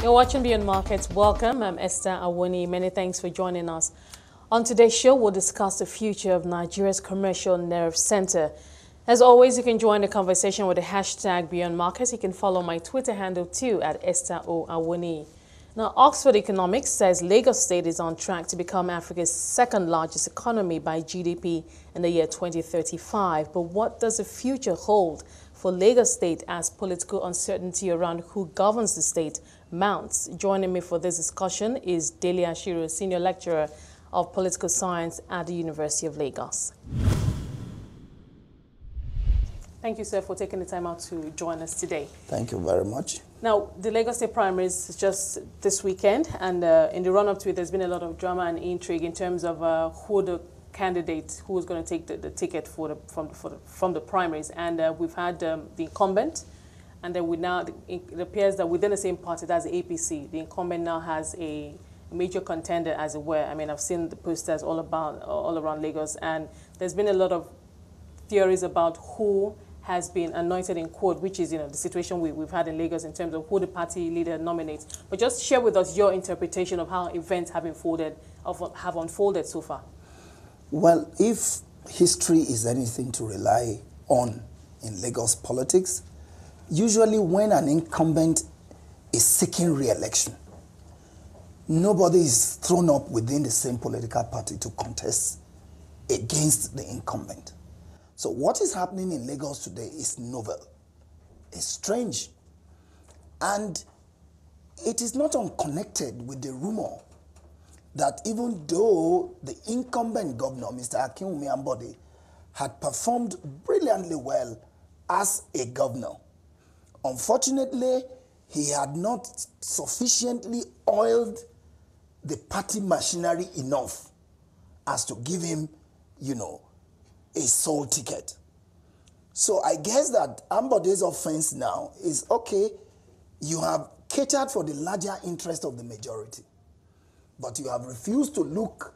You're watching Beyond Markets. Welcome. I'm Esther Awoniyi. Many thanks for joining us. On today's show, we'll discuss the future of Nigeria's commercial nerve center. As always, you can join the conversation with the hashtag Beyond Markets. You can follow my Twitter handle too at Esther O. Awoniyi. Now, Oxford Economics says Lagos State is on track to become Africa's second largest economy by GDP in the year 2035. But what does the future hold for Lagos State as political uncertainty around who governs the state mounts? Joining me for this discussion is Dele Ashiru, Senior Lecturer of Political Science at the University of Lagos. Thank you, sir, for taking the time out to join us today. Thank you very much. Now, the Lagos State primaries is just this weekend, and in the run-up to it, there's been a lot of drama and intrigue in terms of who the candidate, who is going to take the ticket from the primaries. And we've had the incumbent, and then it appears that within the same party, that's the APC, the incumbent now has a major contender, as it were. I mean, I've seen the posters all around Lagos, and there's been a lot of theories about who has been anointed in court, which is, the situation we've had in Lagos in terms of who the party leader nominates. But just share with us your interpretation of how events have unfolded so far. Well, if history is anything to rely on in Lagos politics, usually when an incumbent is seeking re-election, nobody is thrown up within the same political party to contest against the incumbent. So what is happening in Lagos today is novel. It's strange. And it is not unconnected with the rumor that even though the incumbent governor, Mr. Akinwumi Ambode, had performed brilliantly well as a governor, unfortunately, he had not sufficiently oiled the party machinery enough as to give him, a sole ticket. So I guess that Ambode's offense now is, okay, you have catered for the larger interest of the majority, but you have refused to look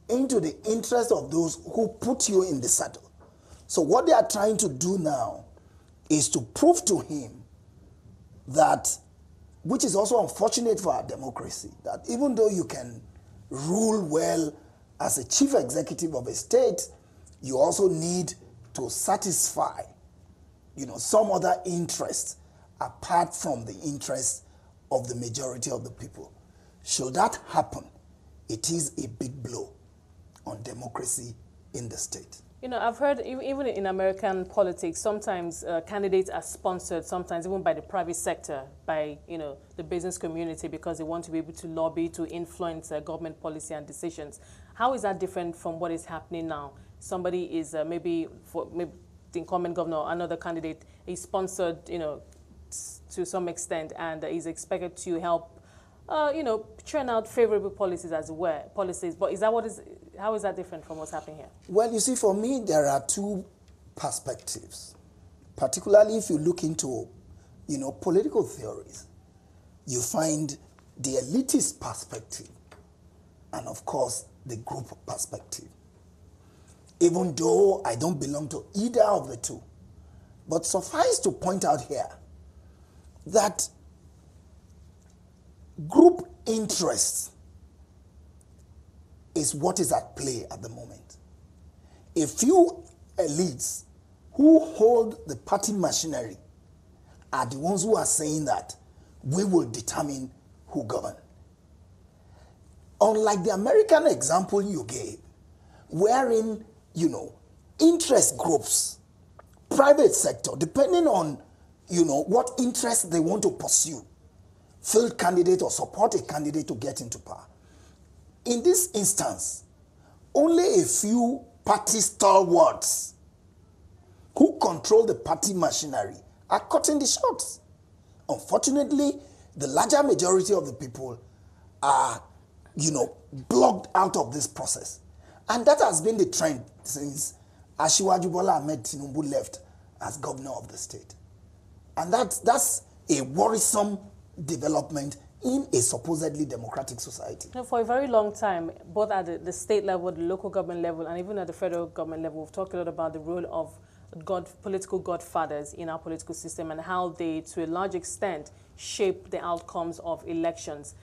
into the interest of those who put you in the saddle. So what they are trying to do now is to prove to him that, which is also unfortunate for our democracy, that even though you can rule well as a chief executive of a state, you also need to satisfy, some other interests apart from the interests of the majority of the people. Should that happen, it is a big blow on democracy in the state. I've heard even in American politics, sometimes candidates are sponsored, sometimes even by the private sector, by the business community, because they want to be able to lobby, to influence government policy and decisions. How is that different from what is happening now? Somebody is maybe the incumbent governor, another candidate is sponsored, to some extent, and is expected to help, churn out favorable policies as well. But how is that different from what's happening here? Well, you see, for me, there are two perspectives. Particularly if you look into, political theories, you find the elitist perspective and, of course, the group perspective. Even though I don't belong to either of the two. But suffice to point out here that group interest is what is at play at the moment. A few elites who hold the party machinery are the ones who are saying that we will determine who govern. Unlike the American example you gave, wherein interest groups, private sector, depending on, what interest they want to pursue, field candidate or support a candidate to get into power. In this instance, only a few party stalwarts who control the party machinery are cutting the shots. Unfortunately, the larger majority of the people are, blocked out of this process. And that has been the trend since Asiwaju Bola Ahmed Tinubu left as governor of the state. And that's a worrisome development in a supposedly democratic society. For a very long time, both at the state level, the local government level, and even at the federal government level, we've talked a lot about the role of political godfathers in our political system and how they, to a large extent, shape the outcomes of elections.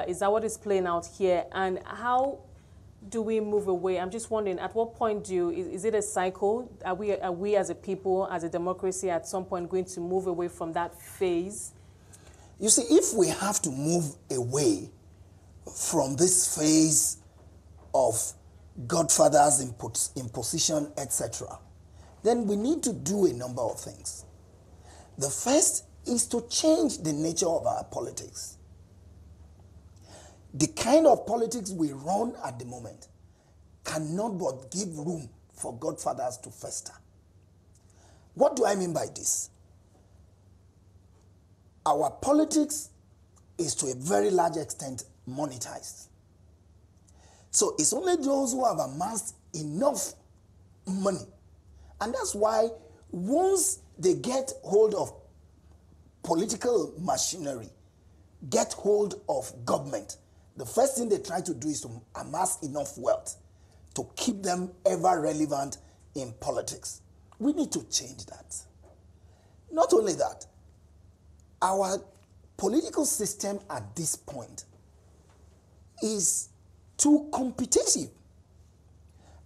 Is that what is playing out here? And how do we move away? I'm just wondering, at what point is it a cycle? Are we as a people, as a democracy, at some point going to move away from that phase? You see, if we have to move away from this phase of godfathers, imposition, etc., then we need to do a number of things. The first is to change the nature of our politics. The kind of politics we run at the moment cannot but give room for godfathers to fester. What do I mean by this? Our politics is to a very large extent monetized. So it's only those who have amassed enough money. And that's why once they get hold of political machinery, get hold of government, the first thing they try to do is to amass enough wealth to keep them ever relevant in politics. We need to change that. Not only that, our political system at this point is too competitive.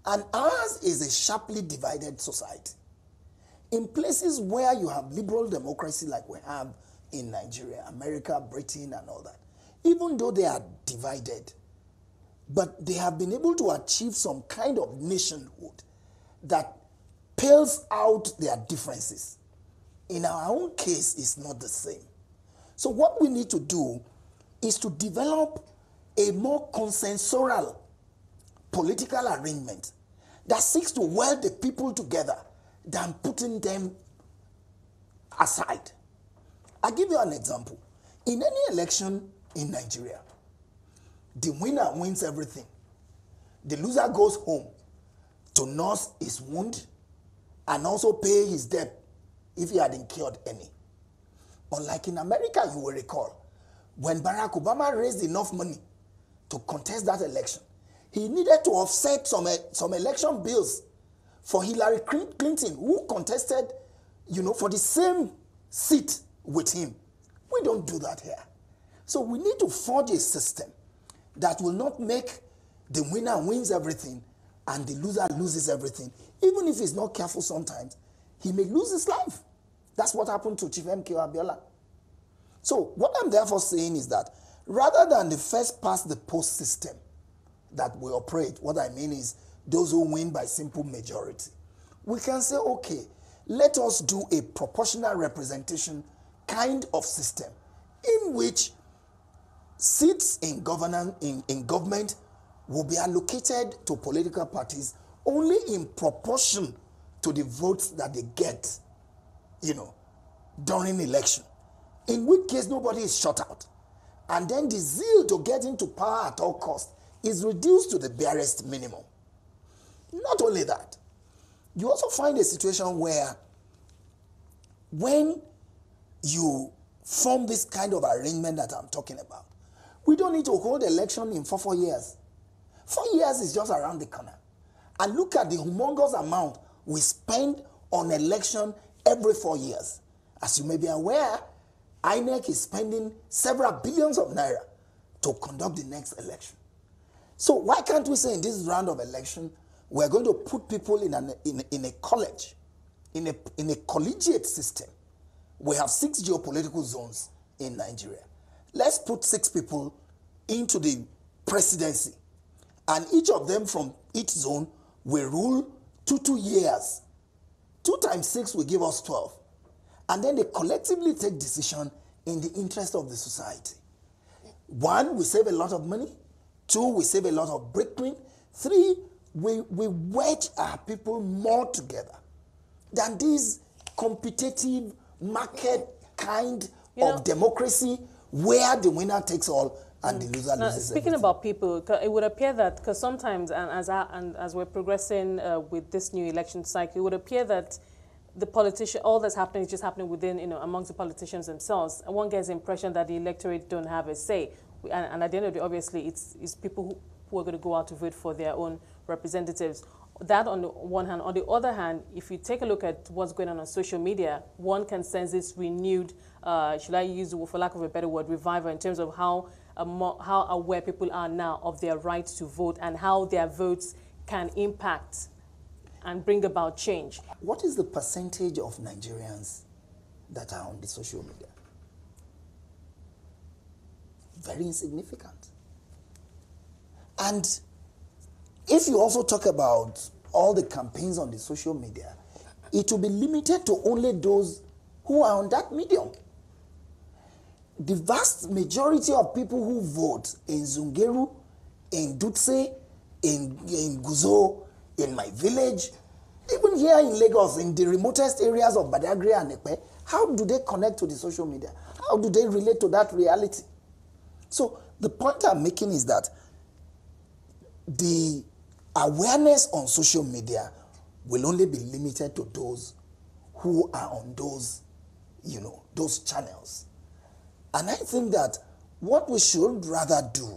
And ours is a sharply divided society. In places where you have liberal democracy like we have in Nigeria, America, Britain, and all that, even though they are divided, but they have been able to achieve some kind of nationhood that pales out their differences. In our own case, it's not the same. So what we need to do is to develop a more consensual political arrangement that seeks to weld the people together than putting them aside. I'll give you an example. In any election in Nigeria, the winner wins everything. The loser goes home to nurse his wound and also pay his debt if he had incurred any. Unlike in America, you will recall, when Barack Obama raised enough money to contest that election, he needed to offset some election bills for Hillary Clinton, who contested, for the same seat with him. We don't do that here. So we need to forge a system that will not make the winner wins everything and the loser loses everything. Even if he's not careful sometimes, he may lose his life. That's what happened to Chief MK Abiola. So what I'm therefore saying is that rather than the first past the post system that we operate, what I mean is those who win by simple majority, we can say, okay, let us do a proportional representation kind of system in which seats in government will be allocated to political parties only in proportion to the votes that they get, during election. In which case nobody is shut out. And then the zeal to get into power at all costs is reduced to the barest minimum. Not only that, you also find a situation where when you form this kind of arrangement that I'm talking about, we don't need to hold election in 4 years. 4 years is just around the corner. And look at the humongous amount we spend on election every 4 years. As you may be aware, INEC is spending several billions of naira to conduct the next election. So why can't we say in this round of election, we're going to put people in a college, in a collegiate system. We have 6 geopolitical zones in Nigeria. Let's put 6 people into the presidency, and each of them from each zone will rule 2 years. 2 times 6 will give us 12. And then they collectively take decision in the interest of the society. 1, we save a lot of money. 2, we save a lot of bricklaying. 3, we wedge our people more together than this competitive market kind of democracy where the winner takes all and the loser loses Speaking everything. about people, it would appear that, because sometimes, and as we're progressing with this new election cycle, it would appear that the politician, all that's happening is just happening within, amongst the politicians themselves. And one gets the impression that the electorate don't have a say. And at the end of the day, obviously, it's people who are going to go out to vote for their own representatives. That on the one hand. On the other hand, if you take a look at what's going on social media, one can sense this renewed, should I use, for lack of a better word, revival in terms of how aware people are now of their right to vote and how their votes can impact and bring about change. What is the percentage of Nigerians that are on the social media? Very insignificant. And if you also talk about all the campaigns on the social media, it will be limited to only those who are on that medium. The vast majority of people who vote in Zungeru, in Dutse, in Guzo, in my village, even here in Lagos, in the remotest areas of Badagry and Ekpe, how do they connect to the social media? How do they relate to that reality? So the point I'm making is that the awareness on social media will only be limited to those who are on those, those channels. And I think that what we should rather do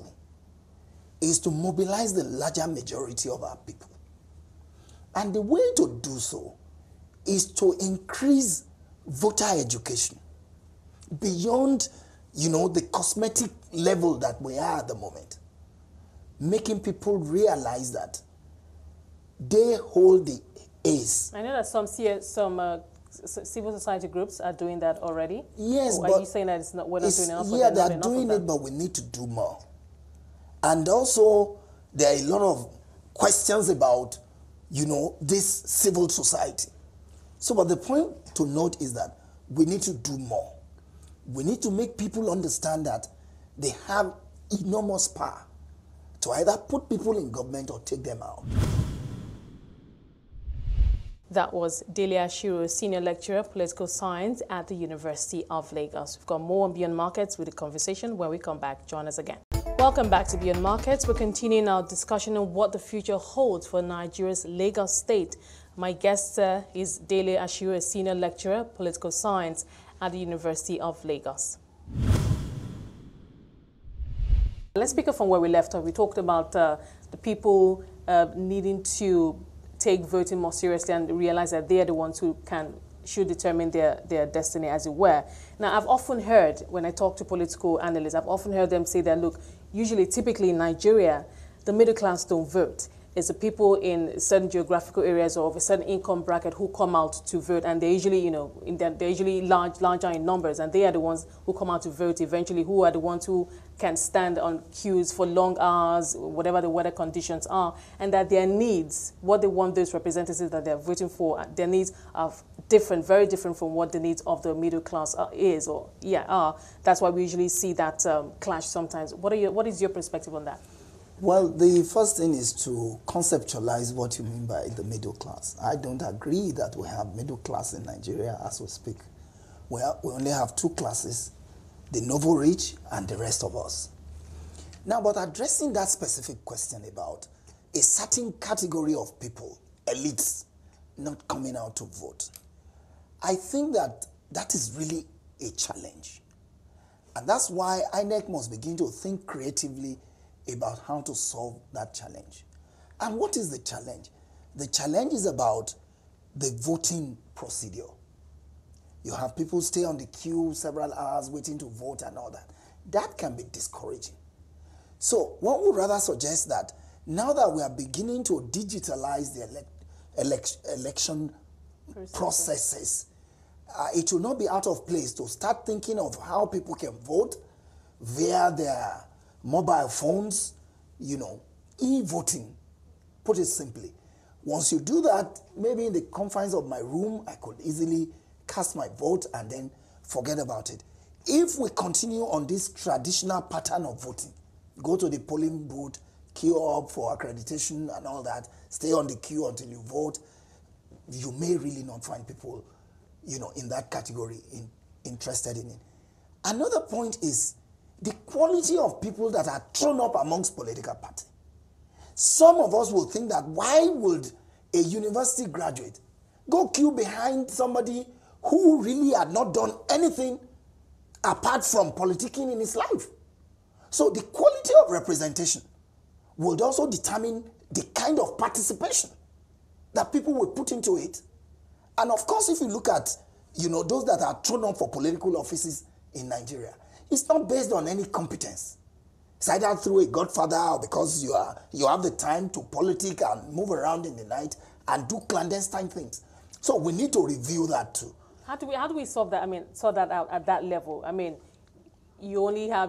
is to mobilize the larger majority of our people. And the way to do so is to increase voter education beyond, the cosmetic level that we are at the moment. Making people realize that they hold the ace. I know that some civil society groups are doing that already. Yes, or but are you saying that we're not doing enough? Yeah, they're doing it, but we need to do more. And also, there are a lot of questions about, this civil society. So, but the point to note is that we need to do more. We need to make people understand that they have enormous power to either put people in government or take them out. That was Dele Ashiru, Senior Lecturer, Political Science at the University of Lagos. We've got more on Beyond Markets with the conversation when we come back. Join us again. Welcome back to Beyond Markets. We're continuing our discussion on what the future holds for Nigeria's Lagos state. My guest is Dele Ashiru, Senior Lecturer, Political Science at the University of Lagos. Let's pick up from where we left off. We talked about the people needing to take voting more seriously and realize that they are the ones who should determine their destiny, as it were. Now, I've often heard, when I talk to political analysts, I've often heard them say that, look, typically in Nigeria, the middle class don't vote. It's the people in certain geographical areas or of a certain income bracket who come out to vote, and they're usually, they're usually larger in numbers, and they are the ones who come out to vote eventually, who are the ones who can stand on queues for long hours, whatever the weather conditions are, and that their needs, what they want those representatives that they're voting for, their needs are different, very different from what the needs of the middle class are. That's why we usually see that clash sometimes. What is your perspective on that? Well, the first thing is to conceptualize what you mean by the middle class. I don't agree that we have middle class in Nigeria as we speak. We only have two classes, the novel rich and the rest of us. Now, but addressing that specific question about a certain category of people, elites, not coming out to vote, I think that that is really a challenge. And that's why INEC must begin to think creatively about how to solve that challenge. And what is the challenge? The challenge is about the voting procedure. You have people stay on the queue several hours waiting to vote and all that. That can be discouraging. So one would rather suggest that now that we are beginning to digitalize the election processes, it will not be out of place to start thinking of how people can vote via their mobile phones, e-voting, put it simply. Once you do that, maybe in the confines of my room, I could easily cast my vote and then forget about it. If we continue on this traditional pattern of voting, go to the polling booth, queue up for accreditation and all that, stay on the queue until you vote, you may really not find people, in that category interested in it. Another point is the quality of people that are thrown up amongst political parties. Some of us will think that why would a university graduate go queue behind somebody who really had not done anything apart from politicking in his life? So the quality of representation would also determine the kind of participation. that people will put into it. And of course, if you look at, those that are thrown up for political offices in Nigeria, it's not based on any competence. It's either through a godfather or because you have the time to politic and move around in the night and do clandestine things. So we need to review that too. How do we solve that? I mean, sort that out at that level. I mean, you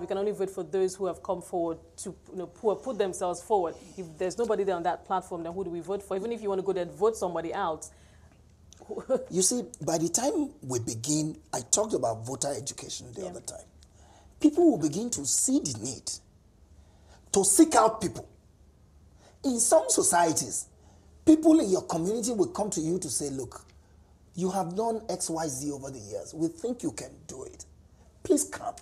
can only vote for those who have come forward to, who have put themselves forward. If there's nobody there on that platform, then who do we vote for? Even if you want to go there and vote somebody else. You see, by the time we begin, I talked about voter education the other time. People will begin to see the need to seek out people. In some societies, people in your community will come to you to say, look, you have done X, Y, Z over the years. We think you can do it. Please come.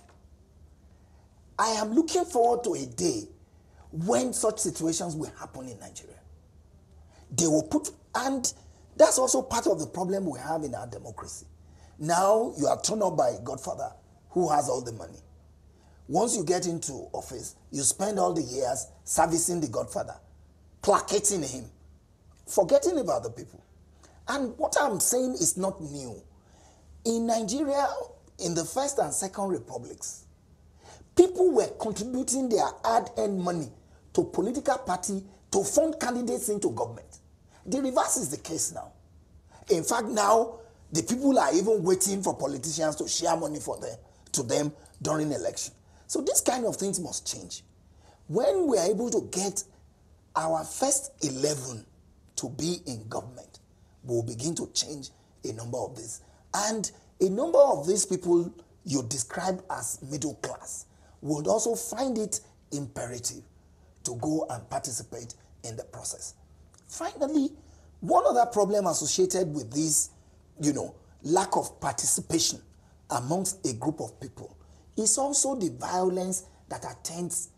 I am looking forward to a day when such situations will happen in Nigeria. They will put, and that's also part of the problem we have in our democracy. Now you are thrown up by a godfather who has all the money. Once you get into office, you spend all the years servicing the godfather, placating him, forgetting about the people. And what I'm saying is not new. In Nigeria, in the First and Second Republics, people were contributing their hard-earned money to political party to fund candidates into government. The reverse is the case now. In fact, now, the people are even waiting for politicians to share money to them during election. So these kind of things must change. When we are able to get our first 11 to be in government, we will begin to change a number of these. And a number of these people you describe as middle class would also find it imperative to go and participate in the process. Finally, one other problem associated with this, lack of participation amongst a group of people is also the violence that attends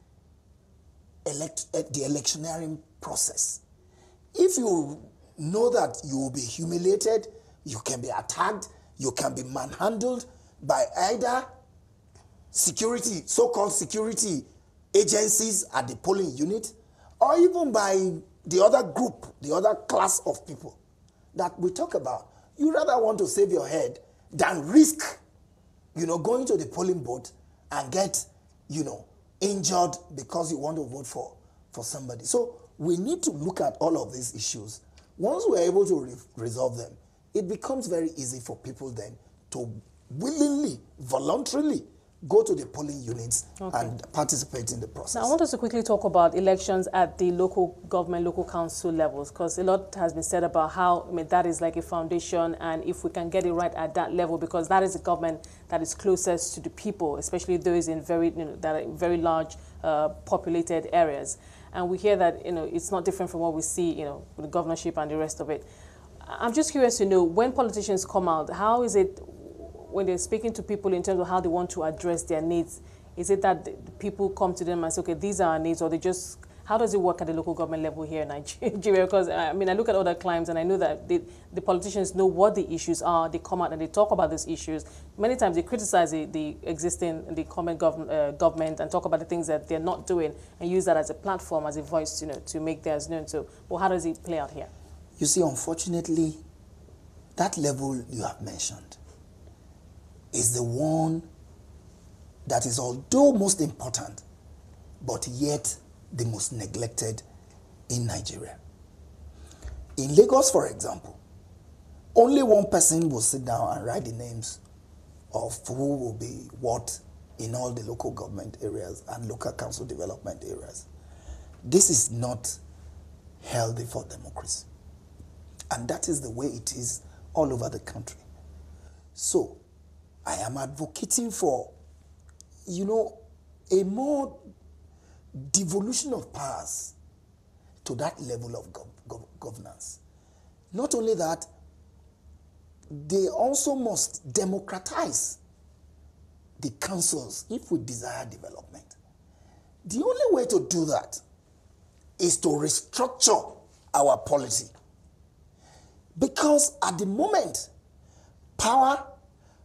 the electioneering process. If you know that you will be humiliated, you can be attacked, you can be manhandled by either security, so-called security agencies at the polling unit, or even by the other group, the other class of people that we talk about. You rather want to save your head than risk, going to the polling booth and get, injured because you want to vote for somebody. So we need to look at all of these issues. Once we're able to resolve them, it becomes very easy for people then to willingly, voluntarily go to the polling units and participate in the process. Now, I want us to quickly talk about elections at the local government, local council levels, because a lot has been said about how that is like a foundation, and if we can get it right at that level, because that is the government that is closest to the people, especially those in that are in very large populated areas. And we hear that it's not different from what we see with the governorship and the rest of it. I'm just curious to know, when politicians come out, how is it when they're speaking to people in terms of how they want to address their needs? Is it that the people come to them and say, okay, these are our needs, or they just, how does it work at the local government level here in Nigeria? Because I look at other climes and I know that the politicians know what the issues are. They come out and they talk about these issues. Many times they criticize the current government and talk about the things that they're not doing and use that as a platform, as a voice, to make theirs known. So, well, how does it play out here? You see, unfortunately, that level you have mentioned is the one that is, although most important, but yet the most neglected in Nigeria. In Lagos, for example, only one person will sit down and write the names of who will be what in all the local government areas and local council development areas. This is not healthy for democracy. And that is the way it is all over the country. So, I am advocating for, a more devolution of powers to that level of governance. Not only that, they also must democratize the councils if we desire development. The only way to do that is to restructure our polity. Because at the moment, power,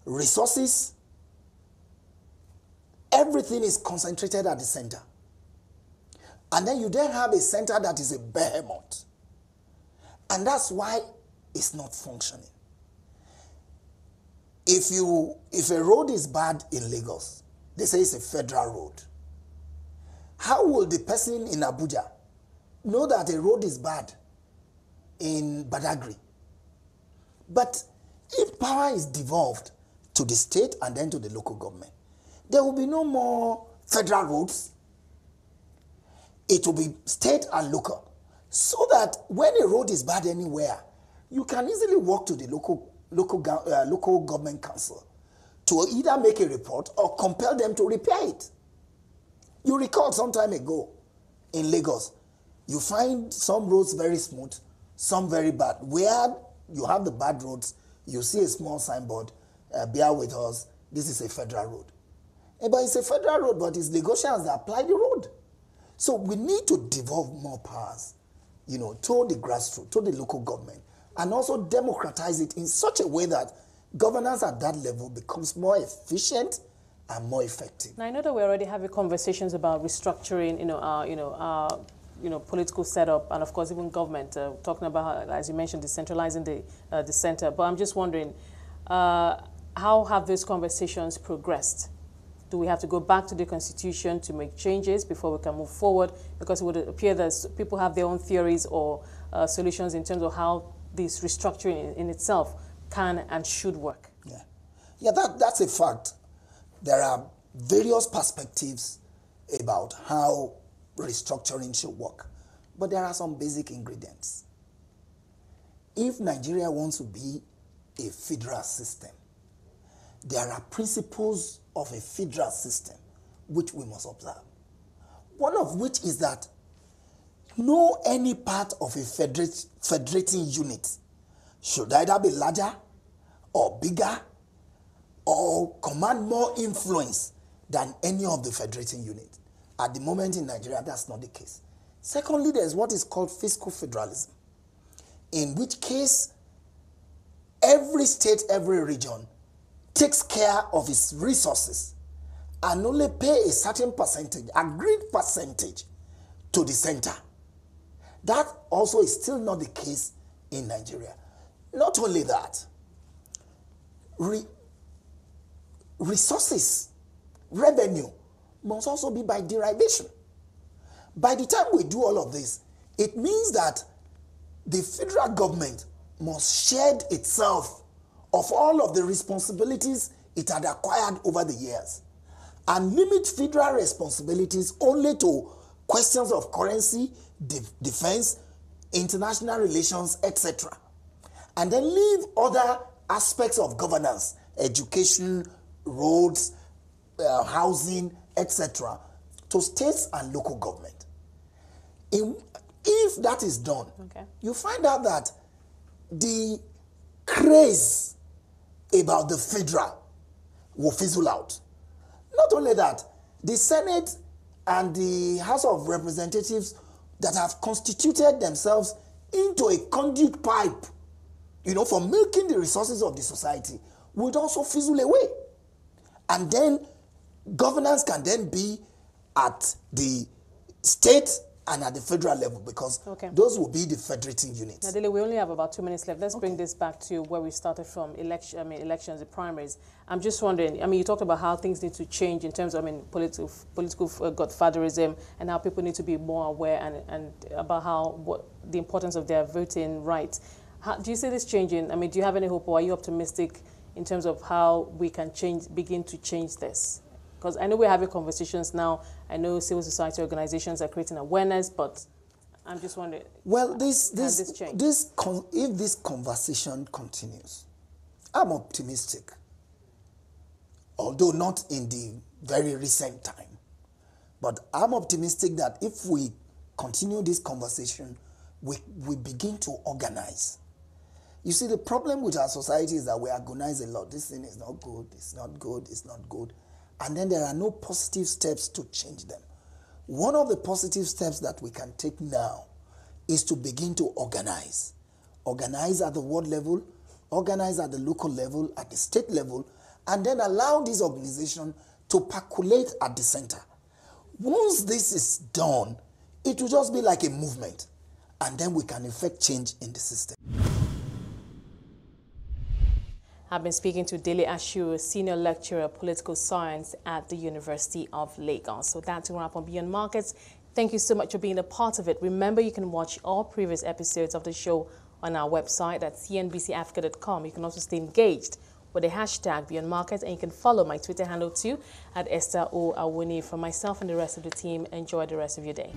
resources, everything is concentrated at the center. And then you then have a center that is a behemoth. And that's why it's not functioning. If a road is bad in Lagos, they say it's a federal road. How will the person in Abuja know that a road is bad in Badagry? But if power is devolved to the state and then to the local government, there will be no more federal roads. It will be state and local. So that when a road is bad anywhere, you can easily walk to the local government council to either make a report or compel them to repair it. You recall some time ago in Lagos, you find some roads very smooth, some very bad. Where you have the bad roads, you see a small signboard, bear with us, this is a federal road. But it's a federal road, but it's Lagosians that apply the road. So we need to devolve more powers, to the grassroots, to the local government, and also democratize it in such a way that governance at that level becomes more efficient and more effective. Now, I know that we already having conversations about restructuring, political setup, and of course even government, talking about, as you mentioned, decentralizing the center. But I'm just wondering, how have these conversations progressed? Do we have to go back to the Constitution to make changes before we can move forward? Because it would appear that people have their own theories or solutions in terms of how this restructuring in itself can and should work. Yeah, that's a fact. There are various perspectives about how restructuring should work, but there are some basic ingredients. If Nigeria wants to be a federal system, there are principles of a federal system which we must observe. One of which is that no any part of a federating unit should either be larger or bigger or command more influence than any of the federating units. At the moment in Nigeria, that's not the case. Secondly, there's what is called fiscal federalism, in which case every state, every region takes care of its resources and only pay a certain percentage, agreed percentage, to the center. That also is still not the case in Nigeria. Not only that, resources, revenue, must also be by derivation. By the time we do all of this, it means that the federal government must shed itself of all of the responsibilities it had acquired over the years and limit federal responsibilities only to questions of currency, defense, international relations, etc. And then leave other aspects of governance, education, roads, housing, etc., to states and local government. If that is done, you find out that the craze about the federal will fizzle out. Not only that, the Senate and the House of Representatives that have constituted themselves into a conduit pipe, for milking the resources of the society, would also fizzle away. And then governance can then be at the state and at the federal level, because those will be the federating units. Now, Dele, we only have about 2 minutes left. Let's bring this back to where we started from, elections, the primaries. I'm just wondering, you talked about how things need to change in terms of, political godfatherism, and how people need to be more aware and about what the importance of their voting rights. Do you see this changing? Do you have any hope, or are you optimistic in terms of how we can begin to change this? Because I know we're having conversations now. I know civil society organizations are creating awareness, but I'm just wondering. Well, if this conversation continues, I'm optimistic. Although not in the very recent time, but I'm optimistic that if we continue this conversation, we begin to organize. You see, the problem with our society is that we agonize a lot. This thing is not good, it's not good, it's not good. And then there are no positive steps to change them. One of the positive steps that we can take now is to begin to organize. Organize at the world level, organize at the local level, at the state level, and then allow this organization to percolate at the center. Once this is done, it will just be like a movement. and then we can effect change in the system. I've been speaking to Dele Ashiru, Senior Lecturer of Political Science at the University of Lagos. So that's a wrap on Beyond Markets. Thank you so much for being a part of it. Remember, you can watch all previous episodes of the show on our website at cnbcafrica.com. You can also stay engaged with the hashtag Beyond Markets, and you can follow my Twitter handle too at Esther Awoniyi. For myself and the rest of the team, enjoy the rest of your day.